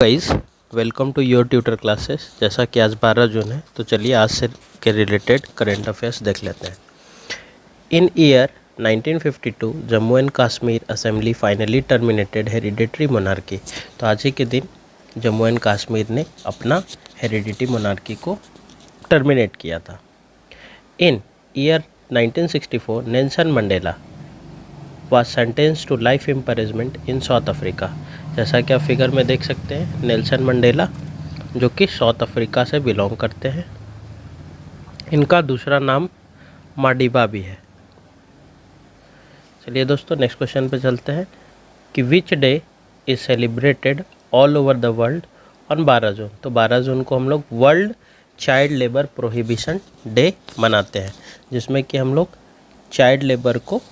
Guys, welcome to your tutor classes. जैसा कि आज 12 जून है, तो चलिए आज से के रिलेटेड करंट अफेयर्स देख लेते हैं। In year 1952 Jammu and Kashmir assembly finally terminated hereditary monarchy. तो आज ही के दिन जम्मू एंड कश्मीर ने अपना हेरिडिटरी मोनार्की को टर्मिनेट किया था। In year 1964 Nelson Mandela was sentenced to life imprisonment in South Africa. जैसा कि आप फिगर में देख सकते हैं, नेल्सन मंडेला जो कि साउथ अफ्रीका से बिलोंग करते हैं। इनका दूसरा नाम माडिबा भी है। चलिए दोस्तों, नेक्स्ट क्वेश्चन पे चलते हैं कि which day is celebrated all over the world on 12 जून। तो 12 जून को हम लोग world child labour prohibition day मनाते हैं, जिसमें कि हम लोग चाइल्ड लेबर को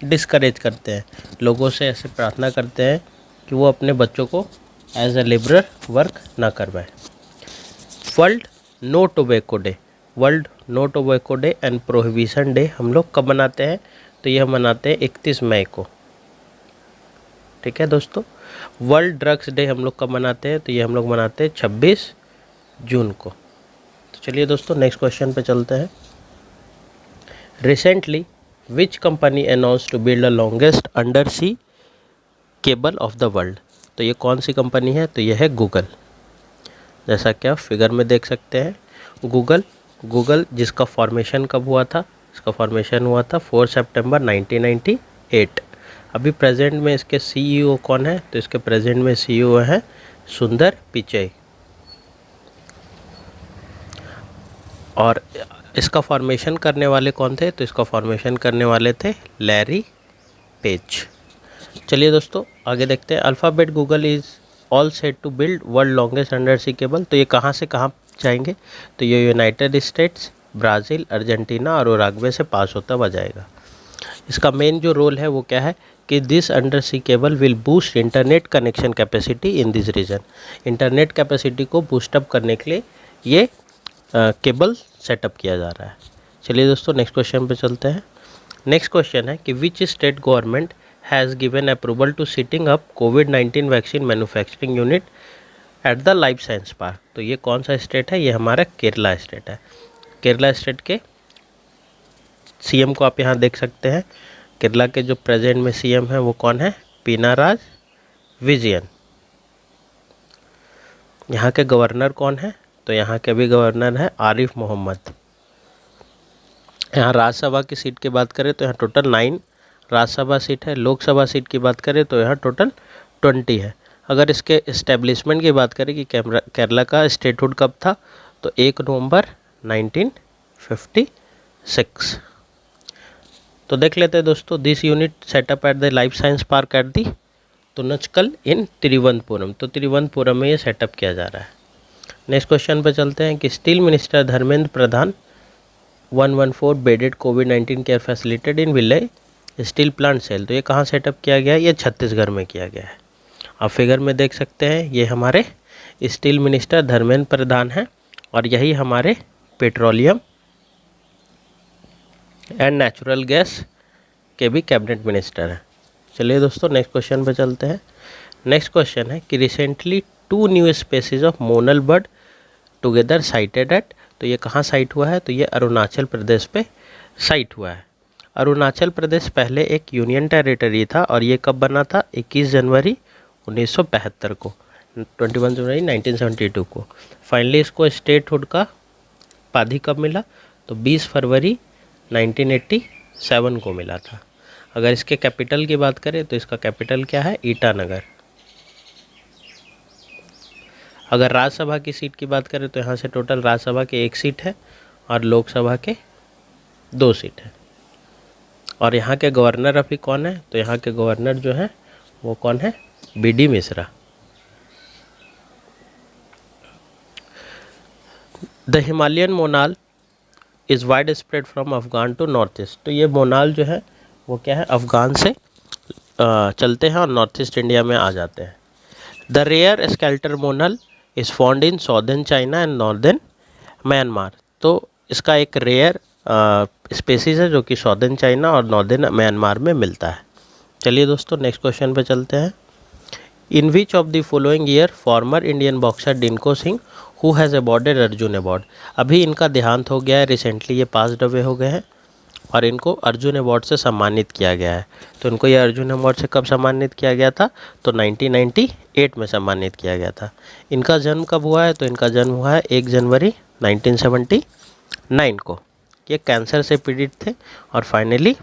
डिस्करेज करते हैं, लोगों से ऐसे प्रार्थना करते हैं कि वो अपने बच्चों को एज ए लेबरर वर्क ना करवाएं। World no tobacco day, world no tobacco day and prohibition day हम लोग कब मनाते हैं? तो यह मनाते हैं 31 मई को। ठीक है दोस्तों। वर्ल्ड ड्रग्स डे हम लोग कब मनाते हैं? तो ये हम लोग मनाते हैं 26 जून को। तो चलिए दोस्तों, नेक्स्ट क्वेश्चन पे चलते हैं। Recently which company announce to build the longest undersea cable of the world. तो ये कौन सी कंपनी है? तो यह है गूगल। जैसा कि आप फिगर में देख सकते हैं, गूगल जिसका फॉर्मेशन कब हुआ था? इसका फॉर्मेशन हुआ था 4 सितंबर 1998। अभी प्रेजेंट में इसके सीईओ कौन है? तो इसके प्रेजेंट में सीईओ हैं सुंदर पिचई। और इसका फॉर्मेशन करने वाले कौन थे? तो इसका फॉर्मेशन करने वाले थे लैरी पेज। चलिए दोस्तों, आगे देखते हैं। Alphabet Google is all set to build world longest undersea cable. तो ये कहाँ से कहाँ जाएंगे? तो ये यूनाइटेड स्टेट्स, ब्राज़ील, अर्जेंटीना और उरुग्वे से पास होता हुआ जाएगा। इसका मेन जो रोल है वो क्या है कि this undersea cable will boost internet connection capacity in this region. Internet capacity को बूस्टअप करने के लिए ये केबल सेटअप किया जा रहा है। चलिए दोस्तों, नेक्स्ट क्वेश्चन पे चलते हैं। नेक्स्ट क्वेश्चन है कि which state government has given approval to setting up कोविड-19 vaccine manufacturing unit at the life science park. तो ये कौन सा स्टेट है? ये हमारा केरला स्टेट है। केरला स्टेट के सीएम को आप यहाँ देख सकते हैं। केरला के जो प्रेजेंट में सीएम है वो कौन है? पिनाराई विजयन। यहाँ के गवर्नर कौन है? तो यहाँ के भी गवर्नर है आरिफ मोहम्मद। यहाँ राज्यसभा की सीट की बात करें तो यहाँ टोटल 9 राज्यसभा सीट है। लोकसभा सीट की बात करें तो यहाँ टोटल 20 है। अगर इसके इस्टेब्लिशमेंट की बात करें कि केरला का स्टेटहुड कब था, तो 1 नवंबर 1956। तो देख लेते हैं दोस्तों, this unit setup at the life science park at the Thonnakkal in Thiruvananthapuram. तो तिरुवनंतपुरम में ये सेटअप किया जा रहा है। नेक्स्ट क्वेश्चन पे चलते हैं कि steel minister Dharmendra Pradhan 114 bedded कोविड-19 care facilitated in village steel plant SAIL. तो ये कहाँ सेटअप किया गया है? ये छत्तीसगढ़ में किया गया है। आप फिगर में देख सकते हैं, ये हमारे स्टील मिनिस्टर धर्मेंद्र प्रधान हैं और यही हमारे पेट्रोलियम एंड नेचुरल गैस के भी कैबिनेट मिनिस्टर हैं। चलिए दोस्तों, नेक्स्ट क्वेश्चन पे चलते हैं। नेक्स्ट क्वेश्चन है कि recently 2 new species of monal bird together sighted at. तो ये कहाँ साइट हुआ है? तो ये अरुणाचल प्रदेश पे साइट हुआ है। अरुणाचल प्रदेश पहले एक यूनियन टेरिटरी था और ये कब बना था? 21 जनवरी 1975 को, 21 जनवरी 1972 को। फाइनली इसको स्टेटहुड का उपाधि कब मिला? तो 20 फरवरी 1987 को मिला था। अगर इसके कैपिटल की बात करें तो इसका कैपिटल क्या है? ईटानगर। अगर राज्यसभा की सीट की बात करें तो यहाँ से टोटल राज्यसभा के 1 सीट है और लोकसभा के 2 सीट है। और यहाँ के गवर्नर अभी कौन है? तो यहाँ के गवर्नर जो है वो कौन है? BD Mishra. The Himalayan monal is widespread from Afghan to north east. तो ये मोनाल जो है वो क्या है? अफगान से चलते हैं और नॉर्थ ईस्ट इंडिया में आ जाते हैं। The rare Sclater monal is found in southern China and northern Myanmar. तो इसका एक रेयर स्पेसीज है जो कि सॉदर्न चाइना और नॉर्दर्न म्यांमार में मिलता है। चलिए दोस्तों, नेक्स्ट क्वेश्चन पे चलते हैं। In which of the following year former Indian boxer Dingko Singh who has awarded Arjuna award. अभी इनका देहांत हो गया है, रिसेंटली ये पास्ड अवे हो गए हैं और इनको अर्जुन अवार्ड से सम्मानित किया गया है। तो इनको ये अर्जुन अवार्ड से कब सम्मानित किया गया था, तो 1998 में सम्मानित किया गया था। इनका जन्म कब हुआ है, तो इनका जन्म हुआ है 1 जनवरी 1979 को। ये कैंसर से पीड़ित थे और फाइनली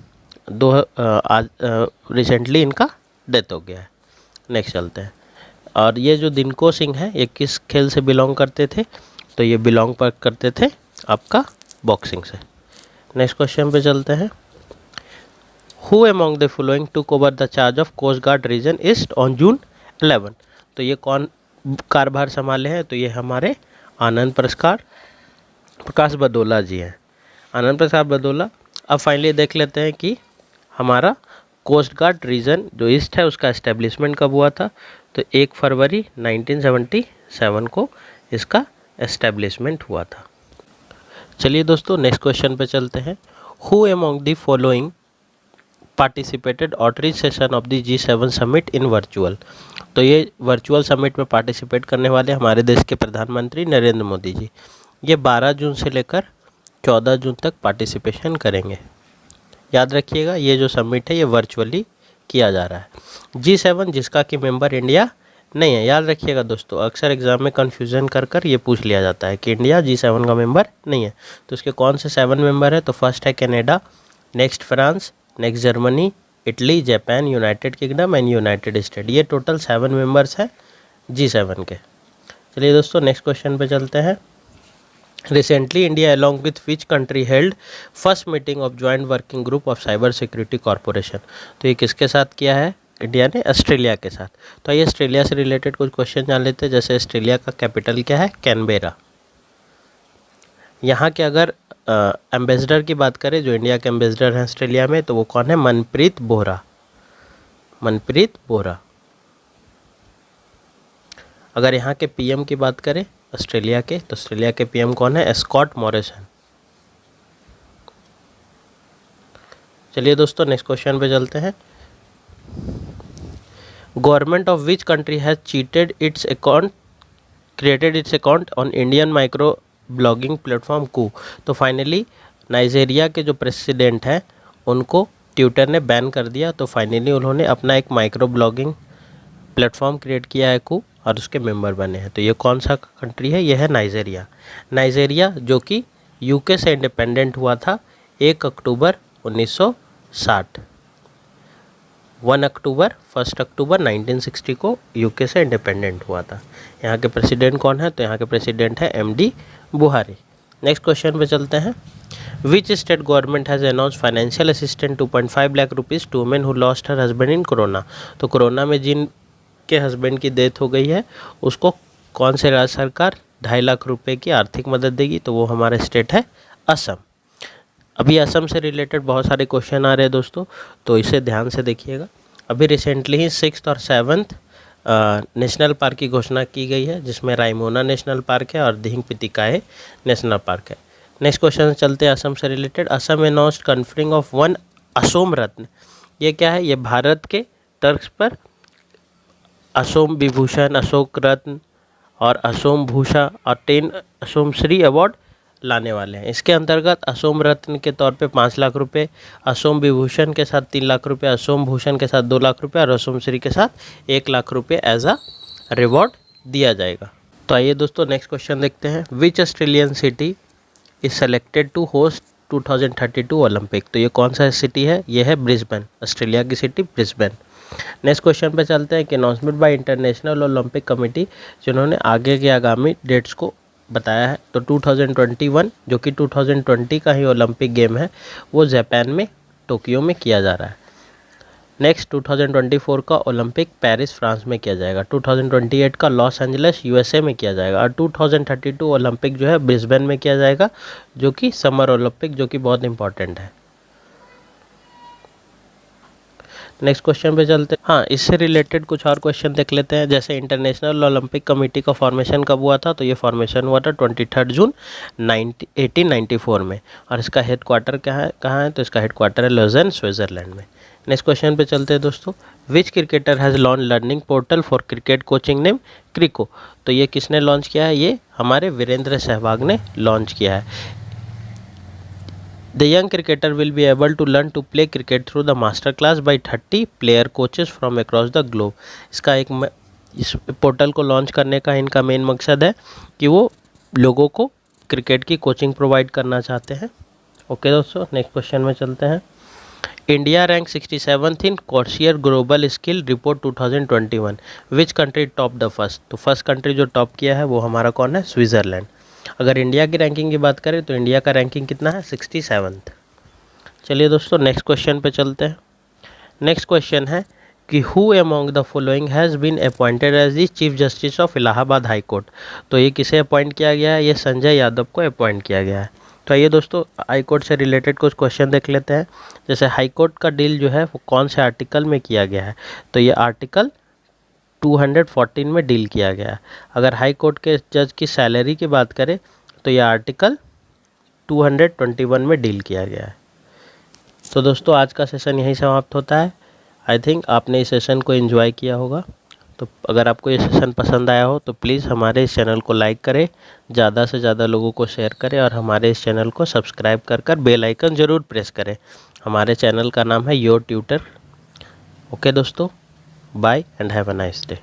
आज रिसेंटली इनका डेथ हो गया है। नेक्स्ट चलते हैं। और ये जो दिनको सिंह है ये किस खेल से बिलोंग करते थे, तो ये बिलोंग करते थे आपका बॉक्सिंग से। नेक्स्ट क्वेश्चन पे चलते हैं। Who among the following took over the charge of coast guard region east on June 11। तो ये कौन कारभार संभाले हैं, तो ये हमारे आनंद प्रकाश बदौला जी हैं, आनंद प्रकाश बदौला। अब फाइनली देख लेते हैं कि हमारा कोस्ट गार्ड रीजन जो ईस्ट है उसका एस्टेब्लिशमेंट कब हुआ था, तो 1 फरवरी 1977 को इसका एस्टेब्लिशमेंट हुआ था। चलिए दोस्तों नेक्स्ट क्वेश्चन पे चलते हैं। Who among the following participated outreach session of the G7 summit in virtual. तो ये वर्चुअल समिट में पार्टिसिपेट करने वाले हमारे देश के प्रधानमंत्री नरेंद्र मोदी जी। ये 12 जून से लेकर 14 जून तक पार्टिसिपेशन करेंगे। याद रखिएगा ये जो समिट है ये वर्चुअली किया जा रहा है। G7 जिसका कि मेंबर इंडिया नहीं है, याद रखिएगा दोस्तों, अक्सर एग्जाम में कन्फ्यूज़न कर ये पूछ लिया जाता है कि इंडिया G7 का मेंबर नहीं है। तो इसके कौन से 7 मेंबर है, तो फर्स्ट है Canada, next France, next Germany, Italy, Japan, United kingdom and United state. ये टोटल 7 मेंबर्स हैं G7 के। चलिए दोस्तों नेक्स्ट क्वेश्चन पे चलते हैं। Recently India along with which country held first meeting of joint working group of cyber security corporation. तो ये किसके साथ किया है, इंडिया ने ऑस्ट्रेलिया के साथ। तो आइए ऑस्ट्रेलिया से रिलेटेड कुछ क्वेश्चन जान लेते हैं। जैसे ऑस्ट्रेलिया का कैपिटल क्या है, कैनबेरा। यहाँ के अगर एम्बेसडर की बात करें, जो इंडिया के एम्बेसडर हैं ऑस्ट्रेलिया में, तो वो कौन है, मनप्रीत बोहरा। मनप्रीत बोहरा। अगर यहाँ के पीएम की बात करें ऑस्ट्रेलिया के, तो ऑस्ट्रेलिया के पीएम कौन है, स्कॉट मॉरिसन। चलिए दोस्तों नेक्स्ट क्वेश्चन पे चलते हैं। Government of which country has cheated its account created its account on Indian micro blogging platform Koo. तो फाइनली नाइजीरिया के जो प्रेसिडेंट हैं उनको ट्विटर ने बैन कर दिया। तो फाइनली उन्होंने अपना एक माइक्रो ब्लॉगिंग प्लेटफॉर्म क्रिएट किया है कू और उसके मेंबर बने हैं। तो ये कौन सा कंट्री है, ये है नाइजीरिया। नाइजीरिया जो कि यूके से इंडिपेंडेंट हुआ था 1 अक्टूबर 1960। 1 अक्टूबर 1960 को यूके से इंडिपेंडेंट हुआ था। यहाँ के प्रेसिडेंट कौन है, तो यहाँ के प्रेसिडेंट है MD बुहारी। नेक्स्ट क्वेश्चन पे चलते हैं। Which state government has announce financial assistant 2.5 lakh rupees to women who lost her husband in corona. तो कोरोना में जिन के हस्बैंड की डेथ हो गई है उसको कौन से राज्य सरकार 2.5 लाख रुपए की आर्थिक मदद देगी, तो वो हमारा स्टेट है असम। अभी असम से रिलेटेड बहुत सारे क्वेश्चन आ रहे हैं दोस्तों, तो इसे ध्यान से देखिएगा। अभी रिसेंटली ही 6th और 7th नेशनल पार्क की घोषणा की गई है, जिसमें रायमोना नेशनल पार्क है और दिहिंग पितिकाए नेशनल पार्क है। नेक्स्ट क्वेश्चन चलते हैं असम से related. Assam announced conferring of 1 Asom Ratna. ये क्या है, ये भारत के तर्ज पर असोम विभूषण, अशोक रत्न और असोम भूषा और 10 असोम श्री अवार्ड लाने वाले हैं। इसके अंतर्गत असोम रत्न के तौर पे 5 लाख रुपए, असोम विभूषण के साथ 3 लाख रुपए, असोम भूषण के साथ 2 लाख रुपए और असोम श्री के साथ 1 लाख रुपए एज अ रिवॉर्ड दिया जाएगा। तो आइए दोस्तों नेक्स्ट क्वेश्चन देखते हैं। Which Australian city is selected to host 2032 Olympic. तो ये कौन सा सिटी है, ये है ब्रिस्बेन, ऑस्ट्रेलिया की सिटी ब्रिस्बेन। नेक्स्ट क्वेश्चन पे चलते हैं कि announcement by International Olympic Committee, जिन्होंने आगे के आगामी डेट्स को बताया है। तो 2021 जो कि 2020 का ही ओलंपिक गेम है वो जापान में टोक्यो में किया जा रहा है। नेक्स्ट 2024 का ओलंपिक पेरिस फ्रांस में किया जाएगा। 2028 का लॉस एंजलिस USA में किया जाएगा और 2032 ओलंपिक जो है ब्रिस्बेन में किया जाएगा, जो कि समर ओलंपिक, जो कि बहुत इंपॉर्टेंट है। नेक्स्ट क्वेश्चन पे चलते हैं। हाँ, इससे रिलेटेड कुछ और क्वेश्चन देख लेते हैं। जैसे इंटरनेशनल ओलंपिक कमेटी का फॉर्मेशन कब हुआ था, तो ये फॉर्मेशन हुआ था 23 जून 1894 में। और इसका हेडक्वार्टर कहाँ है, तो इसका हेडक्वार्टर है लॉज़ेन, स्विट्ज़रलैंड में। नेक्स्ट क्वेश्चन पे चलते हैं दोस्तों। विच cricketer has launch learning portal for cricket coaching name crico. तो ये किसने लॉन्च किया है? ये हमारे वीरेंद्र सहवाग ने लॉन्च किया है। The young cricketer will be able to learn to play cricket through the master class by 30 player coaches from across the globe. इसका इस पोर्टल को लॉन्च करने का इनका मेन मकसद है कि वो लोगों को क्रिकेट की कोचिंग प्रोवाइड करना चाहते हैं। ओके दोस्तों, नेक्स्ट क्वेश्चन में चलते हैं। India rank 67th in Corsair global skill report 2021। Which country top the first. तो फर्स्ट कंट्री जो टॉप किया है वो हमारा कौन है? स्विट्ज़रलैंड। अगर इंडिया की रैंकिंग की बात करें तो इंडिया का रैंकिंग कितना है? 67th। चलिए दोस्तों नेक्स्ट क्वेश्चन पे चलते हैं। नेक्स्ट क्वेश्चन है कि who among the following has been appointed as the chief justice of Allahabad high court. तो ये किसे अपॉइंट किया गया है? ये संजय यादव को अपॉइंट किया गया है। तो आइए दोस्तों हाई कोर्ट से रिलेटेड कुछ क्वेश्चन देख लेते हैं। जैसे हाई कोर्ट का डील जो है वो कौन से आर्टिकल में किया गया है? तो ये आर्टिकल 214 में डील किया गया है। अगर हाई कोर्ट के जज की सैलरी की बात करें तो ये आर्टिकल 221 में डील किया गया है। तो दोस्तों आज का सेशन यहीं समाप्त होता है। आई थिंक आपने इस सेशन को एंजॉय किया होगा। तो अगर आपको ये सेशन पसंद आया हो तो प्लीज़ हमारे इस चैनल को लाइक करें, ज़्यादा से ज़्यादा लोगों को शेयर करें और हमारे इस चैनल को सब्सक्राइब कर बेल आइकन ज़रूर प्रेस करें। हमारे चैनल का नाम है योर ट्यूटर। ओके दोस्तों, bye and have a nice day.